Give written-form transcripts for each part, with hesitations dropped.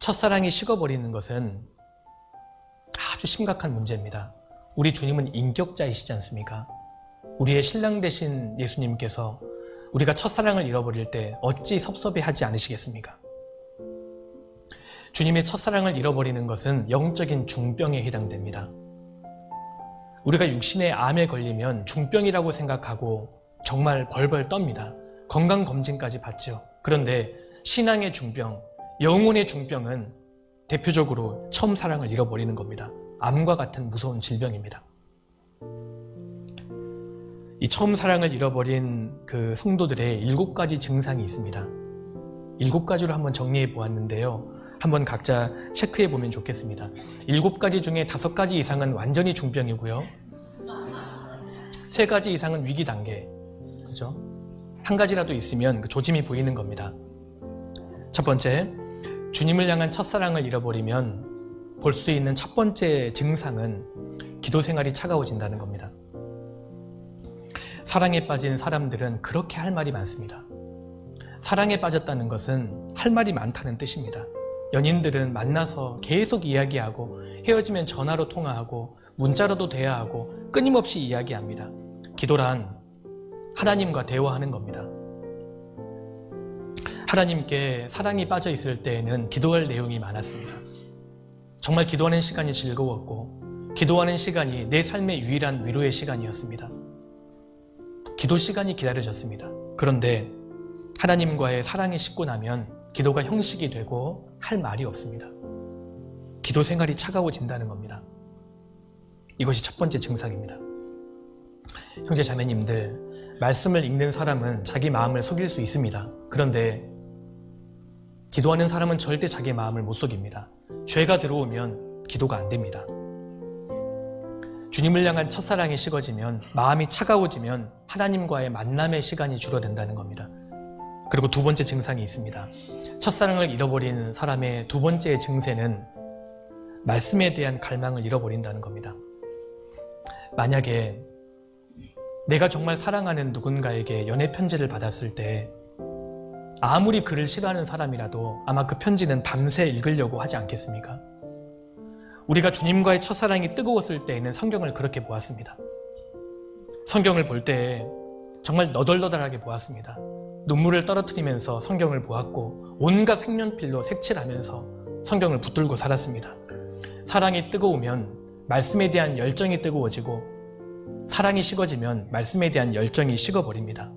첫사랑이 식어버리는 것은 아주 심각한 문제입니다. 우리 주님은 인격자이시지 않습니까? 우리의 신랑 되신 예수님께서 우리가 첫사랑을 잃어버릴 때 어찌 섭섭해하지 않으시겠습니까? 주님의 첫사랑을 잃어버리는 것은 영적인 중병에 해당됩니다. 우리가 육신의 암에 걸리면 중병이라고 생각하고 정말 벌벌 떱니다. 건강검진까지 받죠. 그런데 신앙의 중병, 영혼의 중병은 대표적으로 처음 사랑을 잃어버리는 겁니다. 암과 같은 무서운 질병입니다. 이 처음 사랑을 잃어버린 그 성도들의 7가지 증상이 있습니다. 7가지로 한번 정리해 보았는데요. 한번 각자 체크해 보면 좋겠습니다. 7가지 중에 5가지 이상은 완전히 중병이고요. 3가지 이상은 위기 단계. 그죠? 한 가지라도 있으면 그 조짐이 보이는 겁니다. 첫 번째, 주님을 향한 첫사랑을 잃어버리면 볼 수 있는 첫 번째 증상은 기도 생활이 차가워진다는 겁니다. 사랑에 빠진 사람들은 그렇게 할 말이 많습니다. 사랑에 빠졌다는 것은 할 말이 많다는 뜻입니다. 연인들은 만나서 계속 이야기하고 헤어지면 전화로 통화하고 문자로도 대화하고 끊임없이 이야기합니다. 기도란 하나님과 대화하는 겁니다. 하나님께 사랑이 빠져 있을 때에는 기도할 내용이 많았습니다. 정말 기도하는 시간이 즐거웠고 기도하는 시간이 내 삶의 유일한 위로의 시간이었습니다. 기도 시간이 기다려졌습니다. 그런데 하나님과의 사랑이 식고 나면 기도가 형식이 되고 할 말이 없습니다. 기도 생활이 차가워진다는 겁니다. 이것이 첫 번째 증상입니다. 형제 자매님들, 말씀을 읽는 사람은 자기 마음을 속일 수 있습니다. 그런데 기도하는 사람은 절대 자기 마음을 못 속입니다. 죄가 들어오면 기도가 안 됩니다. 주님을 향한 첫사랑이 식어지면, 마음이 차가워지면 하나님과의 만남의 시간이 줄어든다는 겁니다. 그리고 두 번째 증상이 있습니다. 첫사랑을 잃어버린 사람의 두 번째 증세는 말씀에 대한 갈망을 잃어버린다는 겁니다. 만약에 내가 정말 사랑하는 누군가에게 연애 편지를 받았을 때 아무리 글을 싫어하는 사람이라도 아마 그 편지는 밤새 읽으려고 하지 않겠습니까? 우리가 주님과의 첫사랑이 뜨거웠을 때에는 성경을 그렇게 보았습니다. 성경을 볼 때 정말 너덜너덜하게 보았습니다. 눈물을 떨어뜨리면서 성경을 보았고 온갖 색연필로 색칠하면서 성경을 붙들고 살았습니다. 사랑이 뜨거우면 말씀에 대한 열정이 뜨거워지고 사랑이 식어지면 말씀에 대한 열정이 식어버립니다.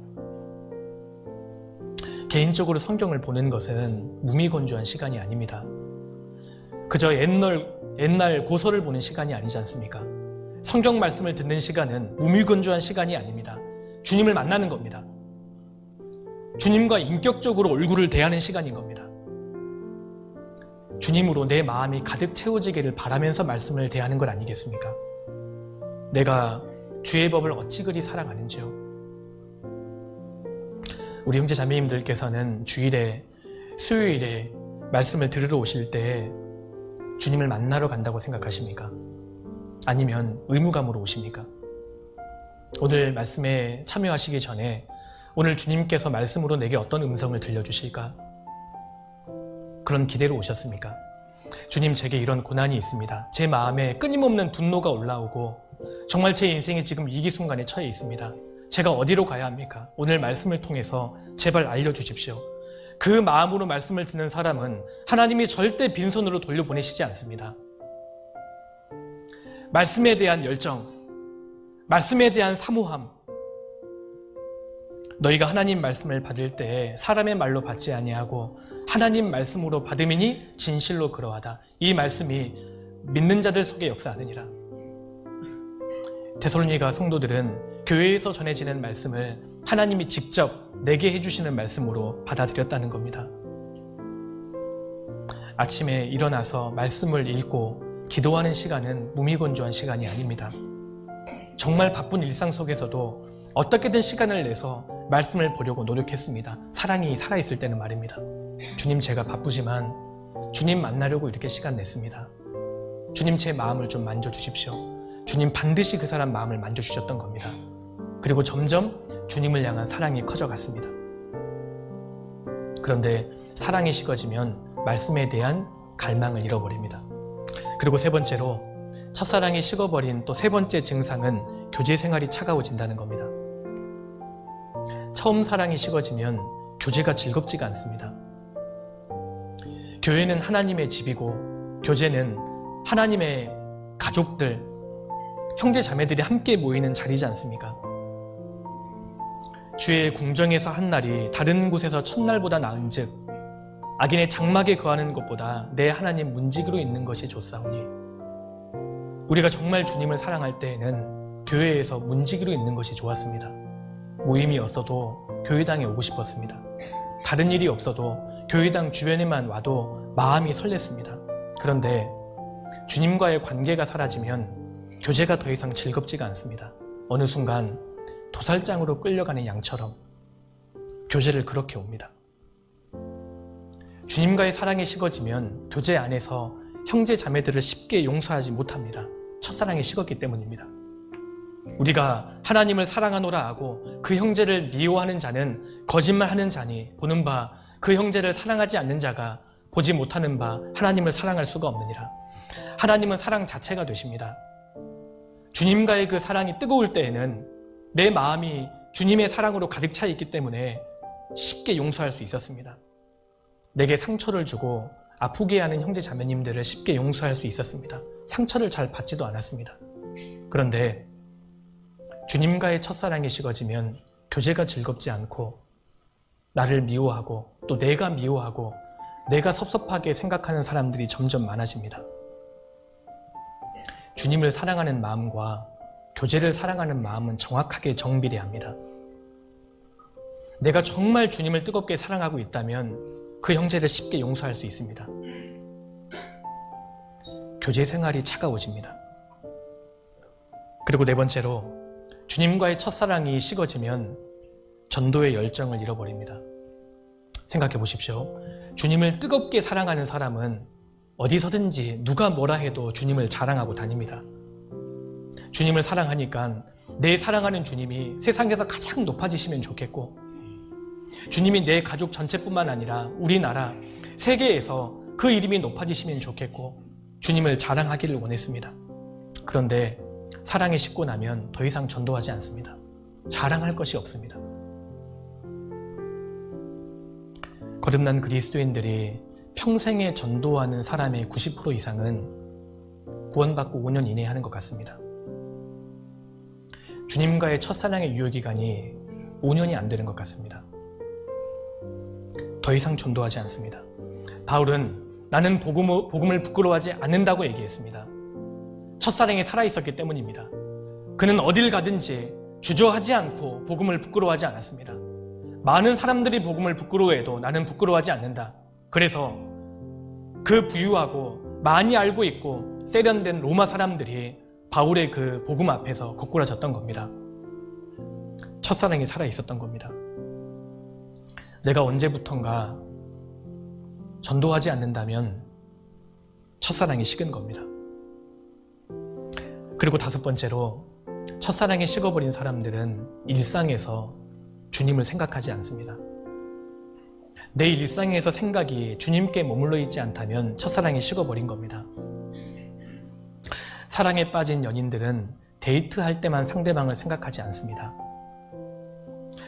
개인적으로 성경을 보는 것은 무미건조한 시간이 아닙니다. 그저 옛날 고서를 보는 시간이 아니지 않습니까? 성경 말씀을 듣는 시간은 무미건조한 시간이 아닙니다. 주님을 만나는 겁니다. 주님과 인격적으로 얼굴을 대하는 시간인 겁니다. 주님으로 내 마음이 가득 채워지기를 바라면서 말씀을 대하는 것 아니겠습니까? 내가 주의 법을 어찌 그리 사랑하는지요. 우리 형제 자매님들께서는 주일에, 수요일에 말씀을 들으러 오실 때 주님을 만나러 간다고 생각하십니까? 아니면 의무감으로 오십니까? 오늘 말씀에 참여하시기 전에 오늘 주님께서 말씀으로 내게 어떤 음성을 들려주실까? 그런 기대로 오셨습니까? 주님, 제게 이런 고난이 있습니다. 제 마음에 끊임없는 분노가 올라오고 정말 제 인생이 지금 위기 순간에 처해 있습니다. 제가 어디로 가야 합니까? 오늘 말씀을 통해서 제발 알려주십시오. 그 마음으로 말씀을 듣는 사람은 하나님이 절대 빈손으로 돌려보내시지 않습니다. 말씀에 대한 열정, 말씀에 대한 사모함, 너희가 하나님 말씀을 받을 때 사람의 말로 받지 아니하고 하나님 말씀으로 받음이니 진실로 그러하다. 이 말씀이 믿는 자들 속에 역사하느니라. 데살로니가 성도들은 교회에서 전해지는 말씀을 하나님이 직접 내게 해주시는 말씀으로 받아들였다는 겁니다. 아침에 일어나서 말씀을 읽고 기도하는 시간은 무미건조한 시간이 아닙니다. 정말 바쁜 일상 속에서도 어떻게든 시간을 내서 말씀을 보려고 노력했습니다. 사랑이 살아있을 때는 말입니다. 주님, 제가 바쁘지만 주님 만나려고 이렇게 시간 냈습니다. 주님, 제 마음을 좀 만져주십시오. 주님 반드시 그 사람 마음을 만져주셨던 겁니다. 그리고 점점 주님을 향한 사랑이 커져갔습니다. 그런데 사랑이 식어지면 말씀에 대한 갈망을 잃어버립니다. 그리고 세 번째로 첫사랑이 식어버린 또 세 번째 증상은 교제 생활이 차가워진다는 겁니다. 처음 사랑이 식어지면 교제가 즐겁지가 않습니다. 교회는 하나님의 집이고 교제는 하나님의 가족들, 형제 자매들이 함께 모이는 자리지 않습니까? 주의 궁정에서 한 날이 다른 곳에서 첫날보다 나은즉 악인의 장막에 거하는 것보다 내 하나님 문지기로 있는 것이 좋사오니, 우리가 정말 주님을 사랑할 때에는 교회에서 문지기로 있는 것이 좋았습니다. 모임이 없어도 교회당에 오고 싶었습니다. 다른 일이 없어도 교회당 주변에만 와도 마음이 설렜습니다. 그런데 주님과의 관계가 사라지면 교제가 더 이상 즐겁지가 않습니다. 어느 순간 도살장으로 끌려가는 양처럼 교제를 그렇게 옵니다. 주님과의 사랑이 식어지면 교제 안에서 형제 자매들을 쉽게 용서하지 못합니다. 첫사랑이 식었기 때문입니다. 우리가 하나님을 사랑하노라 하고 그 형제를 미워하는 자는 거짓말하는 자니, 보는 바 그 형제를 사랑하지 않는 자가 보지 못하는 바 하나님을 사랑할 수가 없느니라. 하나님은 사랑 자체가 되십니다. 주님과의 그 사랑이 뜨거울 때에는 내 마음이 주님의 사랑으로 가득 차 있기 때문에 쉽게 용서할 수 있었습니다. 내게 상처를 주고 아프게 하는 형제 자매님들을 쉽게 용서할 수 있었습니다. 상처를 잘 받지도 않았습니다. 그런데 주님과의 첫사랑이 식어지면 교제가 즐겁지 않고 나를 미워하고 또 내가 미워하고 내가 섭섭하게 생각하는 사람들이 점점 많아집니다. 주님을 사랑하는 마음과 교제를 사랑하는 마음은 정확하게 정비례합니다. 내가 정말 주님을 뜨겁게 사랑하고 있다면 그 형제를 쉽게 용서할 수 있습니다. 교제 생활이 차가워집니다. 그리고 네 번째로 주님과의 첫사랑이 식어지면 전도의 열정을 잃어버립니다. 생각해 보십시오. 주님을 뜨겁게 사랑하는 사람은 어디서든지 누가 뭐라 해도 주님을 자랑하고 다닙니다. 주님을 사랑하니까 내 사랑하는 주님이 세상에서 가장 높아지시면 좋겠고, 주님이 내 가족 전체뿐만 아니라 우리나라, 세계에서 그 이름이 높아지시면 좋겠고 주님을 자랑하기를 원했습니다. 그런데 사랑이 식고 나면 더 이상 전도하지 않습니다. 자랑할 것이 없습니다. 거듭난 그리스도인들이 평생에 전도하는 사람의 90% 이상은 구원받고 5년 이내에 하는 것 같습니다. 주님과의 첫사랑의 유효기간이 5년이 안 되는 것 같습니다. 더 이상 전도하지 않습니다. 바울은 나는 복음을 부끄러워하지 않는다고 얘기했습니다. 첫사랑이 살아있었기 때문입니다. 그는 어딜 가든지 주저하지 않고 복음을 부끄러워하지 않았습니다. 많은 사람들이 복음을 부끄러워해도 나는 부끄러워하지 않는다. 그래서 그 부유하고 많이 알고 있고 세련된 로마 사람들이 바울의 그 복음 앞에서 거꾸라졌던 겁니다. 첫사랑이 살아있었던 겁니다. 내가 언제부턴가 전도하지 않는다면 첫사랑이 식은 겁니다. 그리고 다섯 번째로 첫사랑이 식어버린 사람들은 일상에서 주님을 생각하지 않습니다. 내 일상에서 생각이 주님께 머물러 있지 않다면 첫사랑이 식어버린 겁니다. 사랑에 빠진 연인들은 데이트할 때만 상대방을 생각하지 않습니다.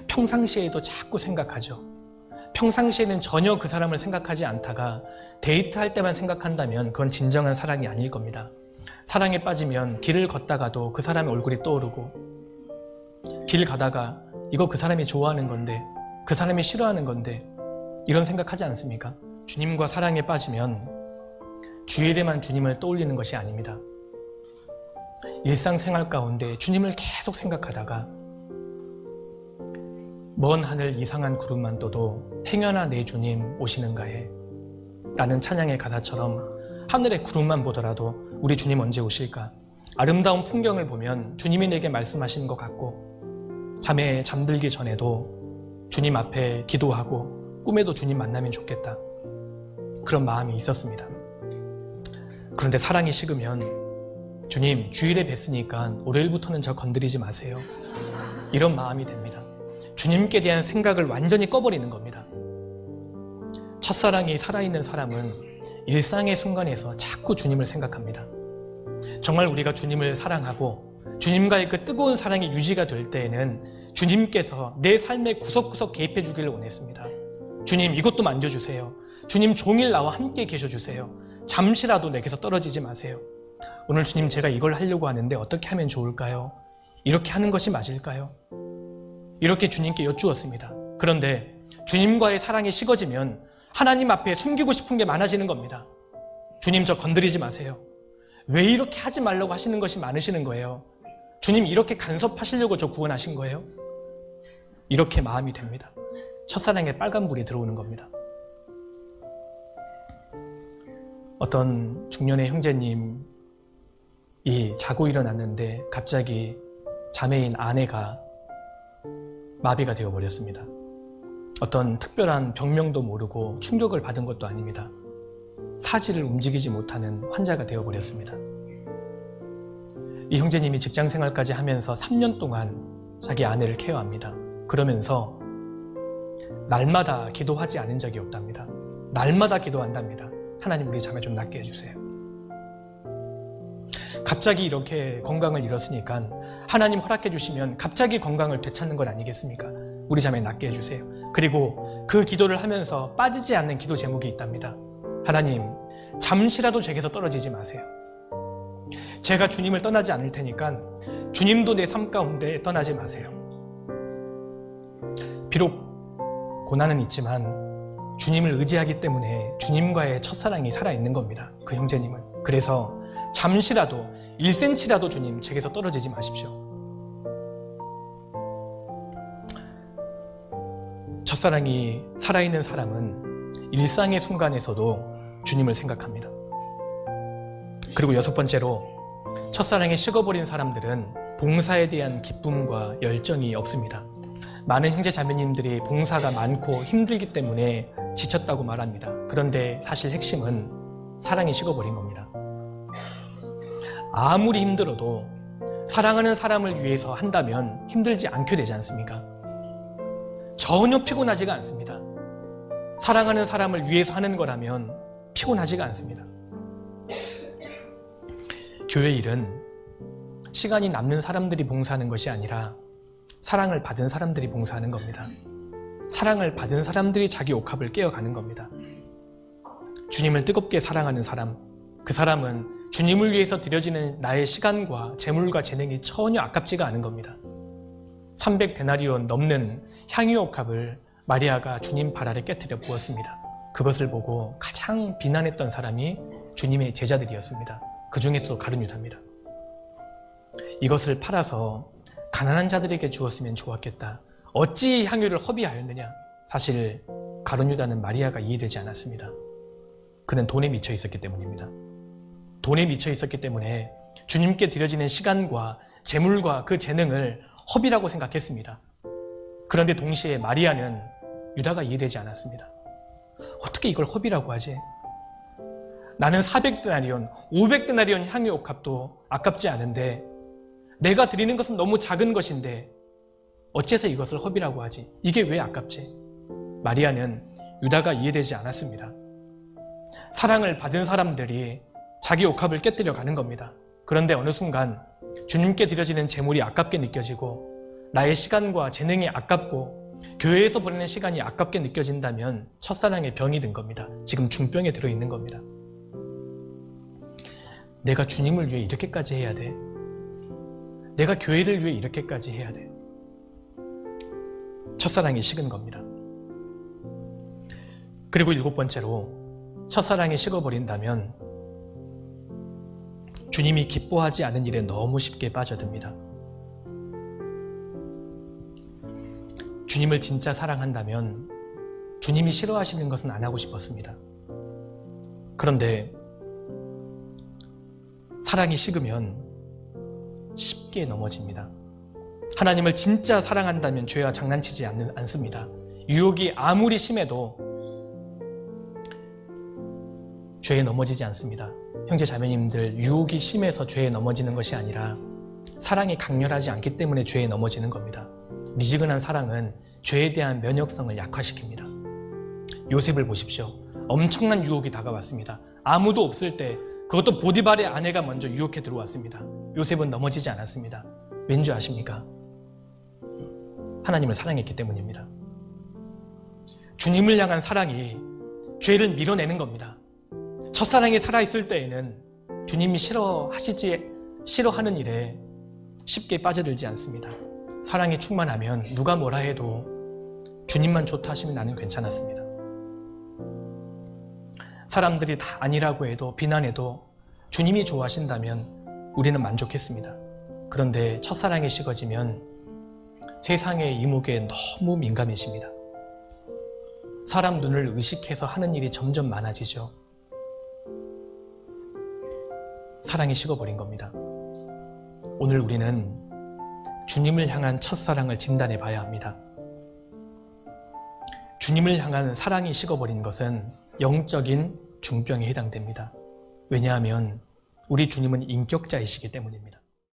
평상시에도 자꾸 생각하죠. 평상시에는 전혀 그 사람을 생각하지 않다가 데이트할 때만 생각한다면 그건 진정한 사랑이 아닐 겁니다. 사랑에 빠지면 길을 걷다가도 그 사람의 얼굴이 떠오르고, 길 가다가 이거 그 사람이 좋아하는 건데, 그 사람이 싫어하는 건데, 이런 생각하지 않습니까? 주님과 사랑에 빠지면 주일에만 주님을 떠올리는 것이 아닙니다. 일상생활 가운데 주님을 계속 생각하다가 먼 하늘 이상한 구름만 떠도 행여나 내 주님 오시는가에 라는 찬양의 가사처럼 하늘의 구름만 보더라도 우리 주님 언제 오실까? 아름다운 풍경을 보면 주님이 내게 말씀하시는 것 같고, 잠에 잠들기 전에도 주님 앞에 기도하고 꿈에도 주님 만나면 좋겠다. 그런 마음이 있었습니다. 그런데 사랑이 식으면 주님 주일에 뵀으니까 월요일부터는 저 건드리지 마세요. 이런 마음이 됩니다. 주님께 대한 생각을 완전히 꺼버리는 겁니다. 첫사랑이 살아있는 사람은 일상의 순간에서 자꾸 주님을 생각합니다. 정말 우리가 주님을 사랑하고 주님과의 그 뜨거운 사랑이 유지가 될 때에는 주님께서 내 삶의 구석구석 개입해 주기를 원했습니다. 주님, 이것도 만져주세요. 주님, 종일 나와 함께 계셔주세요. 잠시라도 내게서 떨어지지 마세요. 오늘 주님, 제가 이걸 하려고 하는데 어떻게 하면 좋을까요? 이렇게 하는 것이 맞을까요? 이렇게 주님께 여쭈었습니다. 그런데 주님과의 사랑이 식어지면 하나님 앞에 숨기고 싶은 게 많아지는 겁니다. 주님, 저 건드리지 마세요. 왜 이렇게 하지 말라고 하시는 것이 많으시는 거예요? 주님, 이렇게 간섭하시려고 저 구원하신 거예요? 이렇게 마음이 됩니다. 첫사랑에 빨간불이 들어오는 겁니다. 어떤 중년의 형제님이 자고 일어났는데 갑자기 자매인 아내가 마비가 되어버렸습니다. 어떤 특별한 병명도 모르고 충격을 받은 것도 아닙니다. 사지를 움직이지 못하는 환자가 되어버렸습니다. 이 형제님이 직장생활까지 하면서 3년 동안 자기 아내를 케어합니다. 그러면서 날마다 기도하지 않은 적이 없답니다. 날마다 기도한답니다. 하나님, 우리 자매 좀 낫게 해주세요. 갑자기 이렇게 건강을 잃었으니까 하나님 허락해 주시면 갑자기 건강을 되찾는 것 아니겠습니까? 우리 자매 낫게 해주세요. 그리고 그 기도를 하면서 빠지지 않는 기도 제목이 있답니다. 하나님, 잠시라도 제게서 떨어지지 마세요. 제가 주님을 떠나지 않을 테니까 주님도 내 삶 가운데 떠나지 마세요. 비록 고난은 있지만 주님을 의지하기 때문에 주님과의 첫사랑이 살아있는 겁니다. 그 형제님은. 그래서 잠시라도 1cm라도 주님, 제게서 떨어지지 마십시오. 첫사랑이 살아있는 사람은 일상의 순간에서도 주님을 생각합니다. 그리고 6번째로, 첫사랑이 식어버린 사람들은 봉사에 대한 기쁨과 열정이 없습니다. 많은 형제 자매님들이 봉사가 많고 힘들기 때문에 지쳤다고 말합니다. 그런데 사실 핵심은 사랑이 식어버린 겁니다. 아무리 힘들어도 사랑하는 사람을 위해서 한다면 힘들지 않게 되지 않습니까? 전혀 피곤하지가 않습니다. 사랑하는 사람을 위해서 하는 거라면 피곤하지가 않습니다. 교회 일은 시간이 남는 사람들이 봉사하는 것이 아니라 사랑을 받은 사람들이 봉사하는 겁니다. 사랑을 받은 사람들이 자기 옥합을 깨어가는 겁니다. 주님을 뜨겁게 사랑하는 사람, 그 사람은 주님을 위해서 드려지는 나의 시간과 재물과 재능이 전혀 아깝지가 않은 겁니다. 300데나리온 넘는 향유 옥합을 마리아가 주님 발 아래 깨트려 부었습니다. 그것을 보고 가장 비난했던 사람이 주님의 제자들이었습니다. 그 중에서도 가룟 유다입니다. 이것을 팔아서 가난한 자들에게 주었으면 좋았겠다. 어찌 향유를 허비하였느냐? 사실 가룟 유다는 마리아가 이해되지 않았습니다. 그는 돈에 미쳐 있었기 때문입니다. 돈에 미쳐 있었기 때문에 주님께 드려지는 시간과 재물과 그 재능을 허비라고 생각했습니다. 그런데 동시에 마리아는 유다가 이해되지 않았습니다. 어떻게 이걸 허비라고 하지? 나는 400데나리온, 500데나리온 향유 옥합도 아깝지 않은데 내가 드리는 것은 너무 작은 것인데 어째서 이것을 허비라고 하지? 이게 왜 아깝지? 마리아는 유다가 이해되지 않았습니다. 사랑을 받은 사람들이 자기 옥합을 깨뜨려 가는 겁니다. 그런데 어느 순간 주님께 드려지는 재물이 아깝게 느껴지고 나의 시간과 재능이 아깝고 교회에서 보내는 시간이 아깝게 느껴진다면 첫사랑에 병이 든 겁니다. 지금 중병에 들어있는 겁니다. 내가 주님을 위해 이렇게까지 해야 돼? 내가 교회를 위해 이렇게까지 해야 돼? 첫사랑이 식은 겁니다. 그리고 7번째로, 첫사랑이 식어버린다면 주님이 기뻐하지 않은 일에 너무 쉽게 빠져듭니다. 주님을 진짜 사랑한다면 주님이 싫어하시는 것은 안 하고 싶었습니다. 그런데 사랑이 식으면 쉽게 넘어집니다. 하나님을 진짜 사랑한다면 죄와 장난치지 않습니다. 유혹이 아무리 심해도 죄에 넘어지지 않습니다. 형제 자매님들, 유혹이 심해서 죄에 넘어지는 것이 아니라 사랑이 강렬하지 않기 때문에 죄에 넘어지는 겁니다. 미지근한 사랑은 죄에 대한 면역성을 약화시킵니다. 요셉을 보십시오. 엄청난 유혹이 다가왔습니다. 아무도 없을 때 그것도 보디발의 아내가 먼저 유혹해 들어왔습니다. 요셉은 넘어지지 않았습니다. 왠지 아십니까? 하나님을 사랑했기 때문입니다. 주님을 향한 사랑이 죄를 밀어내는 겁니다. 첫사랑이 살아있을 때에는 주님이 싫어하는 일에 쉽게 빠져들지 않습니다. 사랑이 충만하면 누가 뭐라 해도 주님만 좋다 하시면 나는 괜찮았습니다. 사람들이 다 아니라고 해도 비난해도 주님이 좋아하신다면 우리는 만족했습니다. 그런데 첫사랑이 식어지면 세상의 이목에 너무 민감해집니다. 사람 눈을 의식해서 하는 일이 점점 많아지죠. 사랑이 식어버린 겁니다. 오늘 우리는 주님을 향한 첫사랑을 진단해 봐야 합니다. 주님을 향한 사랑이 식어버린 것은 영적인 중병에 해당됩니다. 왜냐하면 우리 주님은 인격자이시기 때문입니다.